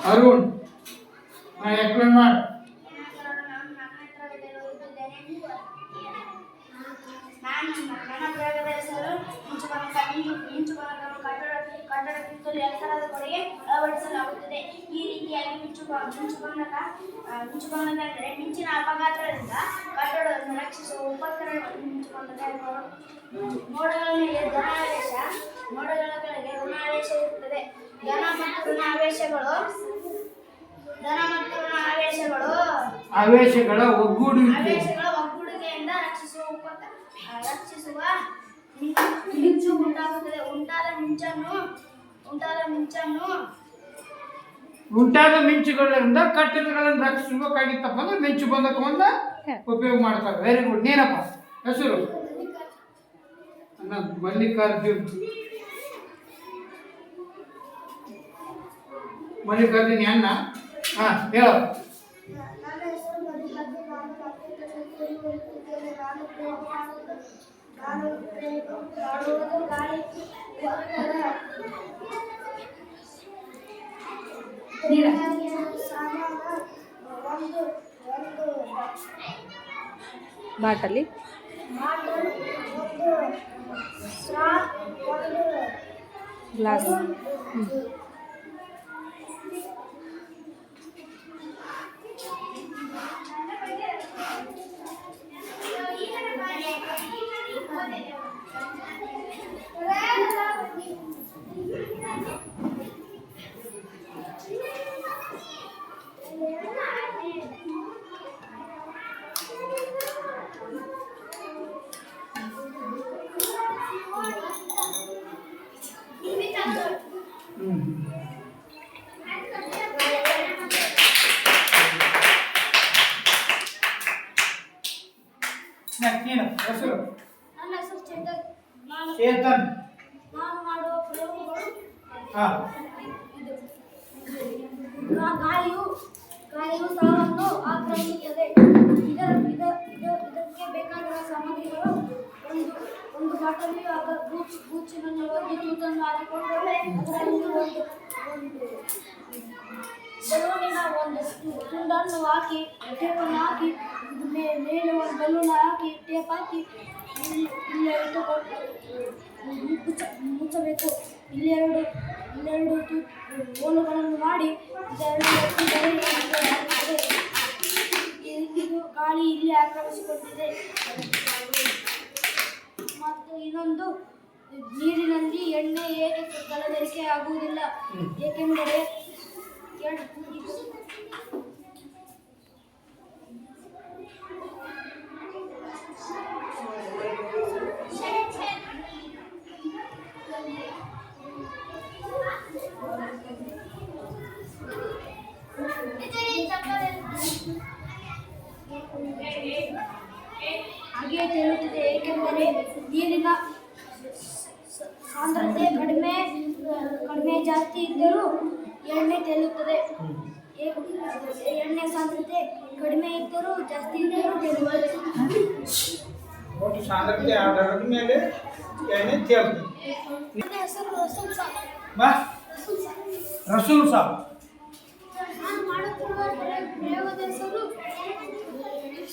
Arun explain ಮಾಡಿ. ನನ್ನ ಪ್ರಯೋಗದ ಹೆಸರು ಕಟ್ಟಡ ಕಿತ್ತಲು ಎತ್ತರದ ಗೋಡೆಗೆ ಅಳವಡಿಸಲಾಗುತ್ತದೆ. ಈ ರೀತಿಯಾಗಿ ಮಿಂಚುಬಣ್ಣದ ಮಿಂಚಿನ ಅಪಘಾತದಿಂದ ಕಟ್ಟಡವನ್ನು ರಕ್ಷಿಸುವ ಉಪಕರಣವನ್ನು ಮಿಂಚುಬಣ್ಣದ ಮೋಡಗಳ ಮೇಲೆ ಮೋಡಗಳ ಕೆಳಗೆ ಋಣಾವೇಶ ಇರುತ್ತದೆ. ಧನ ಮತ್ತು ಋಣ ಆವೇಶಗಳ ಒಗ್ಗೂಡಿಕೆಯಿಂದ ರಕ್ಷಿಸುವ ಮಿಂಚು ಉಂಟಾಗುತ್ತದೆ. ಉಂಟಾದ ಮಿಂಚುಗಳಿಂದ ಕಟ್ಟಡಗಳನ್ನು ರಕ್ಷಿಸಬೇಕಾಗಿತ್ತಪ್ಪ ಅಂದ್ರೆ ಮಿಂಚು ಬಂಧಕವನ್ನ ಉಪಯೋಗ ಮಾಡ್ತಾರೆ. Very good. ನೀನಪ್ಪ ಹೆಸರು? ಮಲ್ಲಿಕಾರ್ಜುನ್. ಮಲ್ಲಿಕಾರ್ಜುನ್ ಅಣ್ಣ. ಹೇಳ. ಬಾಟಲಿ ಗ್ಲಾಸ್ ಹೆಸರು? ನನ್ನ ಹೆಸರು ಚೇತನ್. ನಾನು ಮಾಡುವ ಪ್ರಯೋಗಗಳು ಗಾಳಿಯು ಸ್ಥಳವನ್ನು ಆಕ್ರಮಿಸುತ್ತದೆ. ಇದಕ್ಕೆ ಬೇಕಾಗಿರುವ ಸಾಮಗ್ರಿಗಳು ಒಂದು ಬಾಟಲಿಯು ಬೂಚಿನಲ್ಲಿ ಒಂದು ತೂತನ್ನು ಹಾಕಿಕೊಂಡು ಅದರಲ್ಲಿ ಒಂದು ಬಲೂನಿನ ಒಂದು ತುಂಡನ್ನು ಹಾಕಿ ಟೇಪನ್ನು ಹಾಕಿ ಮೇಲೆ ಒಂದು ಬಲೂನ್ ಹಾಕಿ ಟೇಪ್ ಹಾಕಿ ಇಲ್ಲಿ ಇಟ್ಟುಕೊಂಡು ಮುಚ್ಚಬೇಕು. ಇಲ್ಲೆರಡು ಹೋಲುಗಳನ್ನು ಮಾಡಿ ಇದು ಗಾಳಿ ಇಲ್ಲಿ ಆಕ್ರಮಿಸಿಕೊಂಡಿದೆ. ಮತ್ತು ಇನ್ನೊಂದು, ನೀರಿನಲ್ಲಿ ಎಣ್ಣೆ ಏಕೆ ಕಲಬೆರಕೆ ಆಗುವುದಿಲ್ಲ, ಏಕೆಂದರೆ ಹಾಗೆಯೇ ತೇಲುತ್ತದೆ, ಏಕೆಂದರೆ ನೀರಿನ ಸಾಂದ್ರತೆ ಕಡಿಮೆ ಜಾಸ್ತಿ ಇದ್ದರೂ ಎಣ್ಣೆ ತೇಲುತ್ತದೆ. ಎಣ್ಣೆ ಸಾಂದ್ರತೆ ಕಡಿಮೆ ಇದ್ದರೂ ಜಾಸ್ತಿ ಇದ್ದರೂ ತೇಲುತ್ತದೆ. ಒಟ್ಟು ಸಾಂದ್ರತೆ ಆಧಾರದ ಮೇಲೆ ಎಣ್ಣೆ ತೇಲುತ್ತದೆ. ನನ್ನ ಹೆಸರು ರಸೂಲ್ ಸಾಬ್. ನಾನು ಮಾಡುತ್ತಿರುವ ಪ್ರಯೋಗದ ಹೆಸರು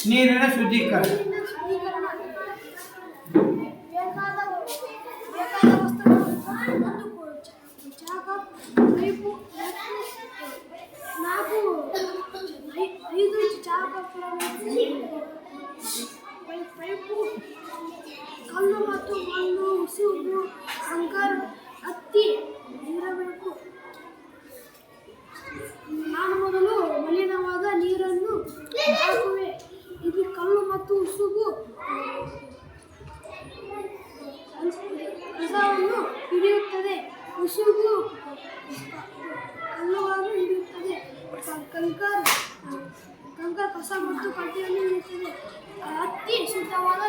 ನೀರಿನ ಶುದ್ಧೀಕರಣ. ಬೇಕಾದ ವಸ್ತುಗಳು: ಒಂದು ಚಾಕ, ಪೈಪು, 5 ಚಾಕ ಪೈಪು, ಕಲ್ಲು ಮತ್ತು ಮಣ್ಣು, ಉಸುಗು, ಕಂಕರ್, ಹತ್ತಿ ಇರಬೇಕು. ನಾನು ಮೊದಲು ಮಲಿನವಾದ ನೀರನ್ನು ಹಾಕುವೆ. ಇದು ಕಲ್ಲು ಮತ್ತು ಉಸುಗು ಕಸವನ್ನು ಹಿಡಿಯುತ್ತದೆ. ಉಸುಗು ಕಲ್ಲುಗಳನ್ನು ಹಿಡಿಯುತ್ತದೆ. ಕಂಕರ್ ಕಸ ಮತ್ತು ಕಡ್ಡಿಯನ್ನು ಹಿಡಿಯುತ್ತದೆ. ಹತ್ತಿ ಶುದ್ಧವಾದ